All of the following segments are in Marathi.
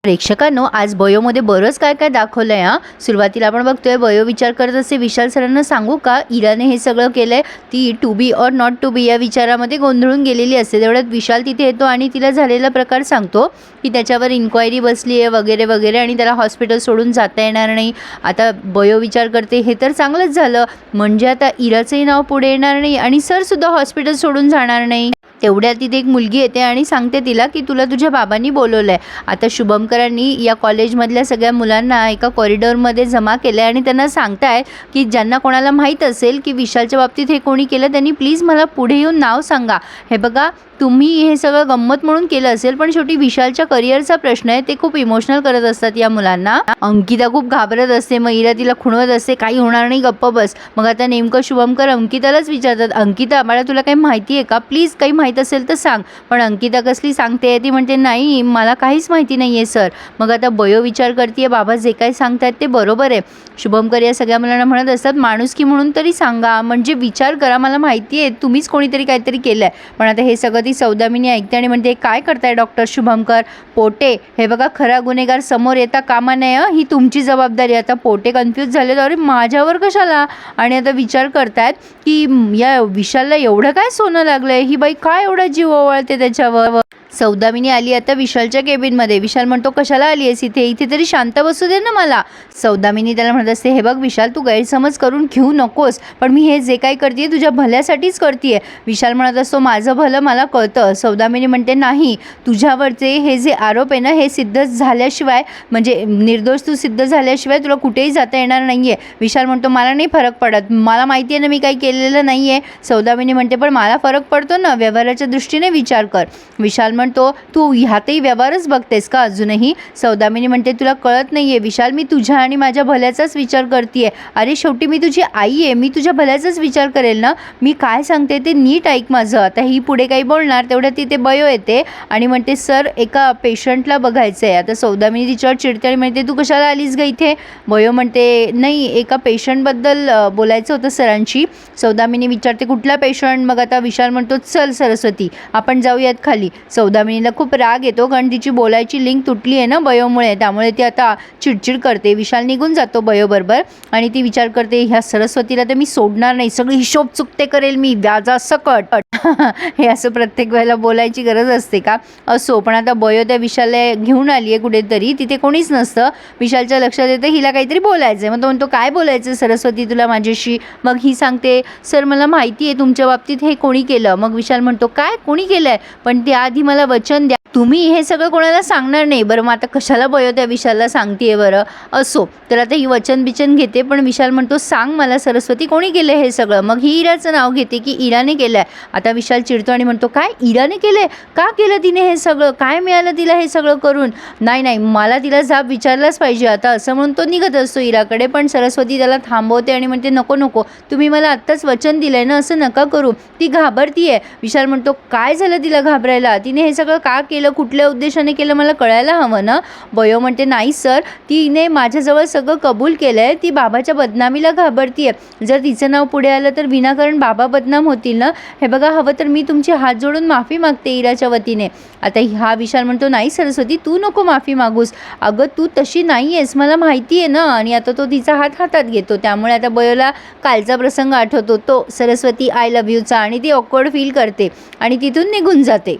प्रेक्षकांनो, आज बयोमध्ये बरंच काय काय दाखवलंय हां. सुरुवातीला आपण बघतोय बयो विचार करत असते, विशाल सरांना सांगू का इराने हे सगळं केलंय. ती to be or not to be या विचारामध्ये गोंधळून गेलेली असते. तेवढ्यात विशाल तिथे येतो आणि तिला झालेला प्रकार सांगतो की त्याच्यावर इन्क्वायरी बसली आहे वगैरे वगैरे आणि त्याला हॉस्पिटल सोडून जाता येणार नाही. आता बयो विचार करते हे तर चांगलंच झालं, म्हणजे आता इराचंही नाव पुढे येणार नाही आणि सरसुद्धा हॉस्पिटल सोडून जाणार नाही. तेवढ्यात तिथे एक मुलगी येते आणि सांगते तिला की तुला तुझ्या बाबांनी बोलवलं आहे. आता शुभमकरांनी या कॉलेजमधल्या सगळ्या मुलांना एका कॉरिडॉरमध्ये जमा केलं आहे आणि त्यांना सांगताय की ज्यांना कोणाला माहीत असेल की विशालच्या बाबतीत हे कोणी केलं त्यांनी प्लीज मला पुढे येऊन नाव सांगा. हे बघा, तुम्ही हे सगळं गंमत म्हणून केलं असेल, पण शेवटी विशालच्या करिअरचा प्रश्न आहे. ते खूप इमोशनल करत असतात या मुलांना. अंकिता खूप घाबरत असते, मग इरा तिला खुणवत असते काही होणार नाही, गप्प बस. मग आता नेमकं शुभमकर अंकितालाच विचारतात, अंकिता मला तुला काही माहिती आहे का, प्लीज काही माहीत असेल तर सांग. पण अंकिता कसली सांगते, ती म्हणते नाही मला काहीच माहिती नाही आहे सर. मग आता बयो विचार करते बाबा जे काही सांगतायत ते बरोबर आहे. शुभमकर या सगळ्या मुलांना म्हणत असतात माणुसकी म्हणून तरी सांगा, म्हणजे विचार करा, मला माहिती आहे तुम्हीच कोणीतरी काहीतरी केलं आहे. पण आता हे सगळं ती सौदामिनी ऐकते आणि म्हणते काय करताय डॉक्टर शुभमकर. पोटे, हे बघा खरा गुन्हेगार समोर येता कामा नये, ही तुमची जबाबदारी. आता पोटे कन्फ्यूज झाले, अरे माझ्यावर कशाला. आणि आता विचार करतायत की या विशालला एवढं काय सोनं लागलंय, ही बाई काय एवढा जीव ओवाळते त्याच्यावर. सौदामिनी आली आता विशालच्या केबिनमध्ये. विशाल म्हणतो कशाला आली आहेस इथे, इथे तरी शांत बसू दे ना मला. सौदामिनी त्याला म्हणत असते हे बघ विशाल, तू गैरसमज करून घेऊ नकोस, पण मी हे जे काही करते तुझ्या भल्यासाठीच करते. विशाल म्हणत असतो माझं भलं मला कळतं. सौदामिनी म्हणते नाही, तुझ्यावरचे हे जे आरोप आहे ना हे सिद्ध झाल्याशिवाय, म्हणजे निर्दोष तू सिद्ध झाल्याशिवाय तुला कुठेही जाता येणार नाही आहे. विशाल म्हणतो मला नाही फरक पडत, मला माहिती आहे ना मी काही केलेलं नाही आहे. सौदामिनी म्हणते पण मला फरक पडतो ना, व्यवहाराच्या दृष्टीने विचार कर. विशाल म्हणतो तू ह्यातही व्यवहारच बघतेस का अजूनही. सौदामिनी म्हणते तुला कळत नाही आहे विशाल, मी तुझ्या आणि माझ्या भल्याचाच विचार करते. अरे शेवटी मी तुझी आई आहे, मी तुझ्या भल्याचाच विचार करेल ना. मी काय सांगते ते नीट ऐक माझं. आता ही पुढे काही बोलणार, तेवढ्या तिथे बयो येते आणि म्हणते सर एका पेशंटला बघायचं आहे. आता सौदामिनी तिच्यावर चिडते आणि म्हणते तू कशाला आलीस ग इथे. बयो म्हणते नाही एका पेशंटबद्दल बोलायचं होतं सरांशी. सौदामिनी विचारते कुठला पेशंट. मग आता विशाल म्हणतो चल सरस्वती आपण जाऊयात खाली. सौदामिनीला खूप राग येतो कारण तिची बोलायची लिंक तुटली आहे ना बयोमुळे, त्यामुळे ती आता चिडचिड करते. विशाल निघून जातो बयोबरोबर आणि ती विचार करते ह्या सरस्वतीला तर मी सोडणार नाही, सगळी हिशोब चुकते करेल मी व्याजासकट. हे असं प्रत्येक वेळेला बोलायची गरज असते का. असो, पण आता बयो त्या विशालला घेऊन आली आहे कुठेतरी, तिथे कोणीच नसतं. विशालच्या लक्षात येतं हिला काहीतरी बोलायचं आहे. मग तो म्हणतो काय बोलायचं सरस्वती तुला माझ्याशी. मग ही सांगते सर मला माहिती आहे तुमच्या बाबतीत हे कोणी केलं. मग विशाल म्हणतो काय कोणी केलं आहे, पण त्याआधी मला वचन द्या तुम्ही हे सगळं कोणाला सांगणार नाही. बरं मग आता कशाला बयो त्या विशालला सांगते बरं. असो, तर आता ही वचन बिचन घेते, पण विशाल म्हणतो सांग मला सरस्वती कोणी केलं हे सगळं. मग ही इराचं नाव घेते की इराने केलं आहे. आता विशाल चिडतो आणि म्हणतो काय इराने केलं आहे, का केलं तिने हे सगळं, काय मिळालं तिला हे सगळं करून. नाही नाही मला तिला जाब विचारलाच पाहिजे आता, असं म्हणून तो निघत असतो इराकडे. पण सरस्वती त्याला थांबवते आणि म्हणते नको नको, तुम्ही मला आत्ताच वचन दिलं आहे ना, असं नका करू. ती घाबरती आहे. विशाल म्हणतो काय झालं तिला घाबरायला, तिने हे सगळं का केलं, कुठल्या उद्देशाने केलं मला कळायला हवं ना. बयो म्हणते नाही सर, तिने माझ्याजवळ सगळं कबूल केलं आहे, ती बाबाच्या बदनामीला घाबरती आहे. जर तिचं नाव पुढे आलं तर विनाकारण बाबा बदनाम होतील ना. हे बघा हवं तर मी तुमची हात जोडून माफी मागते इराच्या वतीने. आता हा विशाल म्हणतो नाही सरस्वती तू नको माफी मागूस, अगं तू तशी नाही आहेस मला माहिती आहे ना. आणि आता तो तिचा हात हातात घेतो. त्यामुळे आता बयोला कालचा प्रसंग आठवतो, तो सरस्वती आय लव्ह यूचा, आणि ती ऑकवर्ड फील करते आणि तिथून निघून जाते.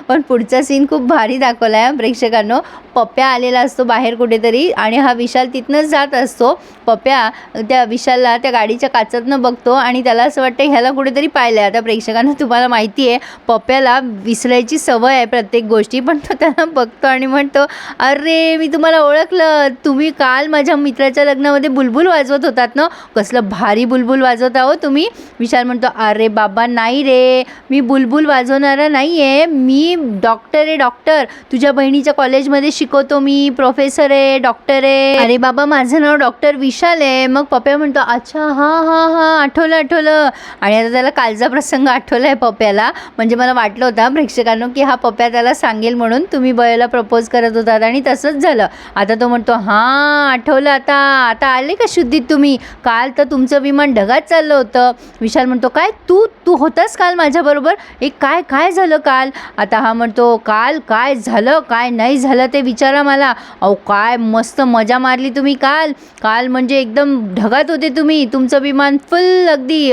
पण पुढचा सीन खूप भारी दाखवला आहे प्रेक्षकांनो. पप्प्या आलेला असतो बाहेर कुठेतरी आणि हा विशाल तिथनंच जात असतो. पप्प्या त्या विशालला त्या गाडीच्या काचातनं बघतो आणि त्याला असं वाटतं ह्याला कुठेतरी पाहिलं आहे. आता प्रेक्षकांना तुम्हाला माहिती आहे पप्प्याला विसरायची सवय आहे प्रत्येक गोष्टी, पण तो त्याला बघतो आणि म्हणतो अरे मी तुम्हाला ओळखलं, तुम्ही काल माझ्या मित्राच्या लग्नामध्ये बुलबुल वाजवत होतात ना, कसलं भारी बुलबुल वाजवता हो तुम्ही. विशाल म्हणतो अरे बाबा नाही रे, मी बुलबुल वाजवणारा नाही आहे, मी डॉक्टर आहे डॉक्टर, तुझ्या बहिणीच्या कॉलेजमध्ये शिकवतो मी, प्रोफेसर आहे डॉक्टर आहे. अरे बाबा माझं नाव डॉक्टर विशाल आहे. मग पप्प्या म्हणतो अच्छा हां हां हां आठवलं. आणि आता त्याला कालचा प्रसंग आठवला आहे पप्प्याला. म्हणजे मला वाटलं होतं प्रेक्षकांनो की हा पप्प्या त्याला सांगेल म्हणून तुम्ही बयोला प्रपोज करत होतात आणि तसंच झालं. आता तो म्हणतो हां आठवलं, आता आले का शुद्धीत तुम्ही, काल तर तुमचं विमान ढगात चाललं होतं. विशाल म्हणतो काय तू होतास काल माझ्याबरोबर, काय झालं काल. आता हा म्हणतो काल काय झालं काय नाही झालं ते विचारा मला. अहो काय मस्त मजा मारली तुम्ही काल. काल म्हणजे एकदम ढगात होते तुम्ही. तुमचं विमान फुल अगदी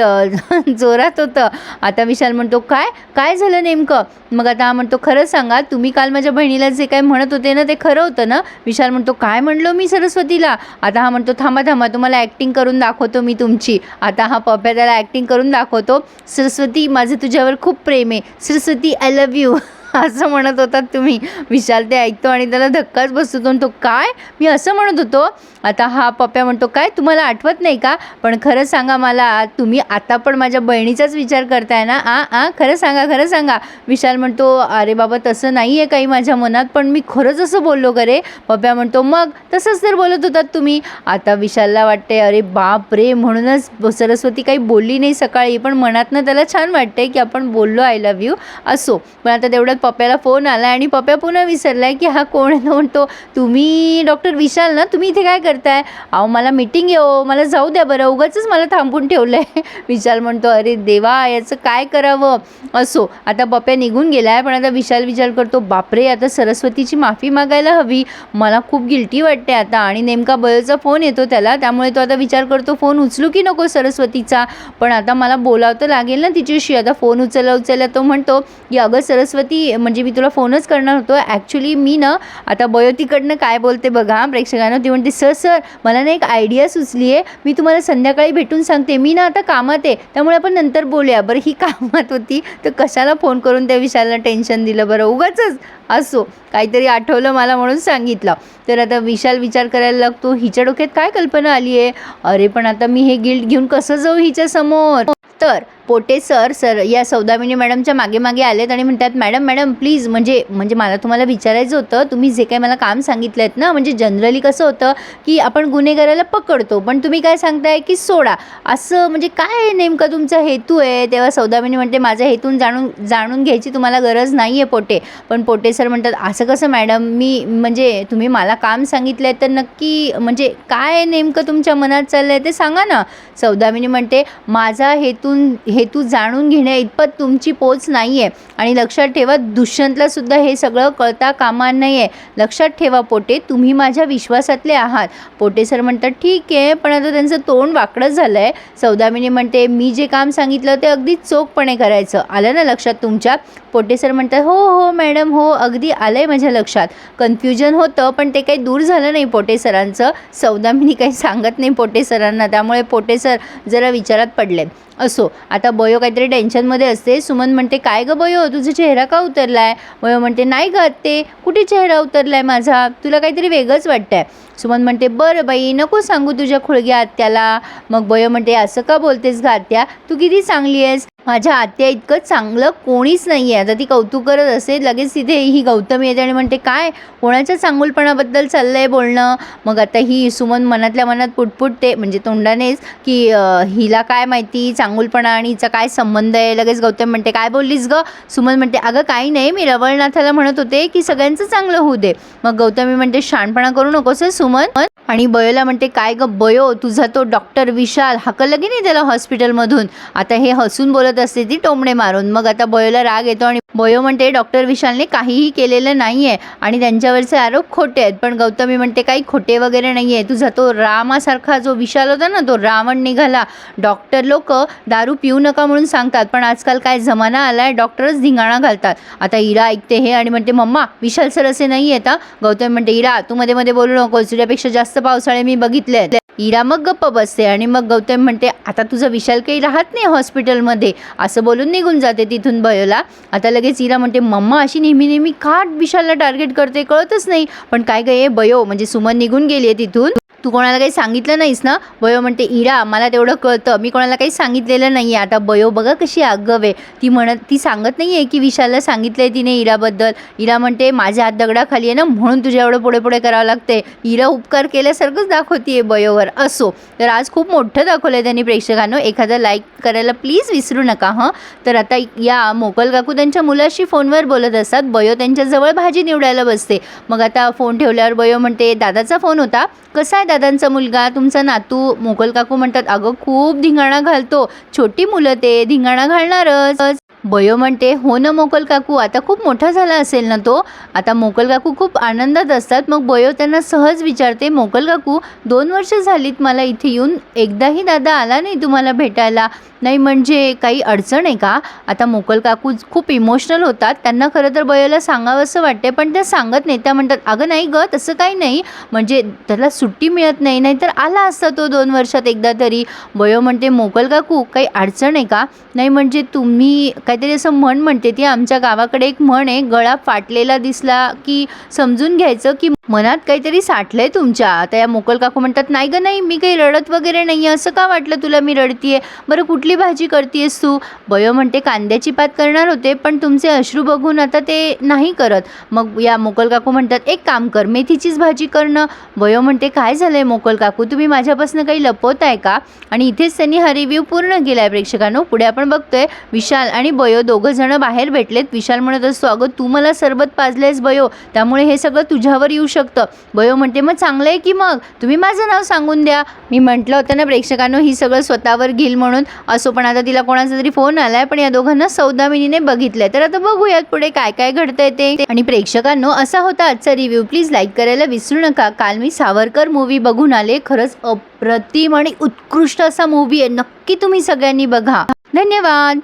जोरात होतं. आता विशाल म्हणतो काय काय झालं नेमकं. मग आता हा म्हणतो खरं सांगा तुम्ही काल माझ्या बहिणीला जे काय म्हणत होते ना ते खरं होतं ना. विशाल म्हणतो काय म्हणलो मी सरस्वतीला. आता हा म्हणतो थांबा थांबा तुम्हाला ॲक्टिंग करून दाखवतो मी तुमची. आता हा पप्या त्याला ॲक्टिंग करून दाखवतो. सरस्वती माझं तुझ्यावर खूप प्रेम आहे. सरस्वती आय लव्ह यू असं म्हणत होतात तुम्ही. विशाल ते ऐकतो आणि त्याला धक्काच बसतो. तो काय मी असं म्हणत होतो. आता हा पप्या म्हणतो काय तुम्हाला आठवत नाही का. पण खरं सांगा मला तुम्ही आता पण माझ्या बहिणीचाच विचार करताय ना. खरं सांगा खरं सांगा. विशाल म्हणतो अरे बाबा तसं नाही आहे काही माझ्या मनात पण मी खरंच असं बोललो का रे. पप्या म्हणतो मग तसंच तर बोलत होतात तुम्ही. आता विशालला वाटते अरे बाप रे म्हणूनच सरस्वती काही बोलली नाही सकाळी पण मनातनं त्याला छान वाटते की आपण बोललो आय लव्ह यू असो. पण आता तेवढ्यात पप्याला फोन आला आणि पप्या पुन्हा विसरलाय की हा कोण आहे. म्हणतो तुम्ही डॉक्टर विशाल ना तुम्ही इथे काय करताय. अहो मला मीटिंग येऊ मला जाऊ द्या बरं उगाचच मला थांबून ठेवलं आहे. विशाल म्हणतो अरे देवा याचं काय करावं असो. आता पप्या निघून गेला आहे पण आता विशाल विचार करतो बापरे आता सरस्वतीची माफी मागायला हवी. मला खूप गिल्टी वाटते आता. आणि नेमका बयोचा फोन येतो त्याला त्यामुळे तो आता विचार करतो फोन उचलू की नको सरस्वतीचा. पण आता मला बोलावं तर लागेल ना तिच्याशी. आता फोन उचलला तो म्हणतो की अगं सरस्वती म्हणजे मी तुला फोनच करणार होतो ॲक्च्युली मी ना. आता बयो तिकडनं काय बोलते बघा प्रेक्षकांना. ती म्हणते सर मला ना एक आयडिया सुचली आहे मी तुम्हाला संध्याकाळी भेटून सांगते. मी ना आता कामात आहे त्यामुळे आपण नंतर बोलूया. बरं ही कामात होती तर कशाला फोन करून त्या विशालला टेन्शन दिलं बरं उगाचच. असो काहीतरी आठवलं मला म्हणून सांगितलं. तर आता विशाल विचार करायला लागतो हिच्या डोक्यात काय कल्पना आली आहे. अरे पण आता मी हे गिल्ट घेऊन कसं जाऊ हिच्या समोर. तर पोटे सर या सौदामिनी मॅडमच्या मागे मागे आलेत आणि म्हणतात मॅडम प्लीज म्हणजे मला तुम्हाला विचारायचं होतं तुम्ही जे काही मला काम सांगितलं आहेत ना म्हणजे जनरली कसं होतं की आपण गुन्हेगाराला पकडतो पण तुम्ही काय सांगताय की सोडा असं म्हणजे काय नेमका तुमचा हेतू आहे. तेव्हा सौदामिनी म्हणते माझ्या हेतून जाणून घ्यायची तुम्हाला गरज नाही आहे पोटे. पण पोटे सर म्हणतात असं कसं मॅडम मी म्हणजे तुम्ही मला काम सांगितलं आहे तर नक्की म्हणजे काय नेमकं तुमच्या मनात चाललं आहे ते सांगा ना. सौदामिनी म्हणते माझा हेतू जाणून घेण्या इतपत तुमची पोच नाही आहे. आणि लक्षात ठेवा दुष्यंतला सुद्धा हे सगळं कळता कामा नाही आहे. लक्षात ठेवा पोटे तुम्ही माझ्या विश्वासातले आहात. पोटे सर म्हणतात ठीक आहे पण आता त्यांचं तोंड वाकडं झालं आहे. सौदामिनी म्हणते मी जे काम सांगितलं ते अगदी चोखपणे करायचं. आलं ना लक्षात तुमच्या. पोटे सर म्हणतात हो मॅडम हो अगदी आलं आहे माझ्या लक्षात. कन्फ्युजन होतं पण ते काही दूर झालं नाही पोटे सरांचं. सौदामिनी काही सांगत नाही पोटे सरांना त्यामुळे पोटे सर जरा विचारात पडले. असो आता बयो काहीतरी टेन्शनमध्ये असते. सुमन म्हणते काय गं बयो तुझा चेहरा का उतरला आहे. बयो म्हणते नाही गं ते कुठे चेहरा उतरला आहे माझा तुला काहीतरी वेगळंच वाटतं आहे. सुमन म्हणते बरं बाई नको सांगू तुझ्या खुळग्या आत्याला. मग बयो म्हणते असं का बोलतेस गं आत्या तू किती चांगली आहेस. माझ्या आत्या इतकं चांगलं कोणीच नाही आहे. आता ती कौतुक करत असते लगेच तिथे ही गौतमी येते आणि म्हणते काय कोणाच्या चांगुलपणाबद्दल चाललं आहे बोलणं. मग आता ही सुमन मनातल्या मनात पुटपुटते म्हणजे तोंडानेच की हिला काय माहिती चांगुलपणा आणि हिचा काय संबंध आहे. लगेच गौतमी म्हणते काय बोललीस गं. सुमन म्हणते अगं काही नाही मी रवळनाथाला म्हणत होते की सगळ्यांचं चांगलं होऊ दे. मग गौतमी म्हणते शहाणपणा करू नकोस सुमन. आणि बयोला म्हणते काय गं बयो तुझा तो डॉक्टर विशाल हाकललं की नाही त्याला हॉस्पिटलमधून. आता हे हसून बोलत असते ती टोमणे मारून. मग आता बयोला राग येतो आणि बयो म्हणते डॉक्टर विशालने काहीही केलेलं नाही आहे आणि त्यांच्यावरचे आरोप खोटे आहेत. पण गौतमी म्हणते काही खोटे वगैरे नाही आहे. तुझा तो रामासारखा जो विशाल होता ना तो रावण निघाला. डॉक्टर लोक दारू पिऊ नका म्हणून सांगतात पण आजकाल काय जमाना आला आहे डॉक्टरच धिंगाणा घालतात. आता इरा ऐकते हे आणि म्हणते मम्मा विशाल सर असे नाही आहेत. गौतमी म्हणते इरा तू मध्ये मध्ये बोलू नको तुझ्यापेक्षा जास्त पावसाळे मी बघितले आहेत. इरा मग गप्प बसते आणि मग गौतमी म्हणते आता तुझा विशाल काही राहत नाही हॉस्पिटलमध्ये असं बोलून निघून जाते तिथून बयोला. आता लगेच इरा म्हणते मम्मा अशी नेहमी का विशालला टार्गेट करते कळतच नाही. पण काय गं बयो म्हणजे सुमन निघून गेली आहे तिथून तू कोणाला काही सांगितलं नाहीस ना. बयो म्हणते इरा मला तेवढं कळतं मी कोणाला काही सांगितलेलं नाही आहे. आता बयो बघा कशी आगव आहे. ती सांगत नाही आहे की विशालला सांगितलं आहे तिने इराबद्दल. इरा म्हणते माझ्या हात दगडाखाली आहे ना म्हणून तुझ्या एवढं पुढे करावं लागते. इरा उपकार केल्यासारखंच दाखवते बयोवर. असो तर आज खूप मोठं दाखवलं आहे त्यांनी प्रेक्षकांनो. एखादा लाईक करायला प्लीज विसरू नका हं. तर आता या मोकल काकू त्यांच्या मुलाशी फोनवर बोलत असतात. बयो त्यांच्याजवळ भाजी निवडायला बसते. मग आता फोन ठेवल्यावर बयो म्हणते दादाचा फोन होता कसा आहे दादांचा मुलगा तुमचा नातू. मोकल काकू म्हणतात अगं खूप धिंगाणा घालतो छोटी मुलं ते धिंगाणा घालणारच. बयो म्हणते, हो ना मोकल काकू, आता खूप मोठा झाला असेल ना तो. आता मोकल काकू खूप आनंदात असतात. मग बयो त्यांना सहज विचारते, मोकल काकू 2 वर्ष झालीत मला इथे येऊन, एकदाही दादा आला नाही तुम्हाला भेटायला. नाही म्हणजे काही अडचण आहे का? आता मोकल काकू खूप इमोशनल होतात. त्यांना खरं तर बयोला सांगावंसं वाटते, पण त्या सांगत नाही. त्या म्हणतात, अगं नाही गं, तसं काही नाही, म्हणजे त्याला सुट्टी मिळत नाही, नाहीतर आला असता तो 2 वर्षात एकदा तरी. बयो म्हणते, मोकल काकू काही अडचण आहे का? नाही म्हणजे तुम्ही काहीतरी असं म्हण म्हणते ती, आमच्या गावाकडे एक म्हण आहे, गळा फाटलेला दिसला की समजून घ्यायचं की मनात काहीतरी साठलंय तुमच्या. आता या मोकल काकू म्हणतात, नाही गं नाही, मी काही रडत वगैरे नाही आहे. असं का वाटलं तुला मी रडतीये? बरं कुठली भाजी करतेस तू? बयो म्हणते, कांद्याची पात करणार होते, पण तुमचे अश्रू बघून आता ते नाही करत. मग या मोकल काकू म्हणतात, एक काम कर, मेथीचीच भाजी करणं. बयो म्हणते, काय झालंय मोकल काकू, तुम्ही माझ्यापासून काही लपवताय का? आणि इथेच त्यांनी हा रिव्ह्यू पूर्ण केला आहे प्रेक्षकांनो. पुढे आपण बघतोय विशाल आणि बयो दोघं जण बाहेर भेटलेत. विशाल म्हणत असतो, अगं तू मला सरबत पाजलेस बयो, त्यामुळे हे सगळं तुझ्यावर येऊ शकतं. बयो म्हणते, मग चांगलं आहे की मग तुम्ही माझं नाव सांगून द्या. मी म्हटलं होतं ना प्रेक्षकांनो, ही सगळं स्वतःवर घेईल म्हणून. असो, पण आता तिला कोणाचा तरी फोन आलाय, पण या दोघांना सौदामिनीने बघितलंय. तर आता बघूयात पुढे काय काय घडतंय ते. आणि प्रेक्षकांनो, असा होता आजचा रिव्ह्यू. प्लीज लाईक करायला विसरू नका. काल मी सावरकर मूवी बघून आले. खरंच अप्रतिम आणि उत्कृष्ट असा मूवी आहे. नक्की तुम्ही सगळ्यांनी बघा. धन्यवाद.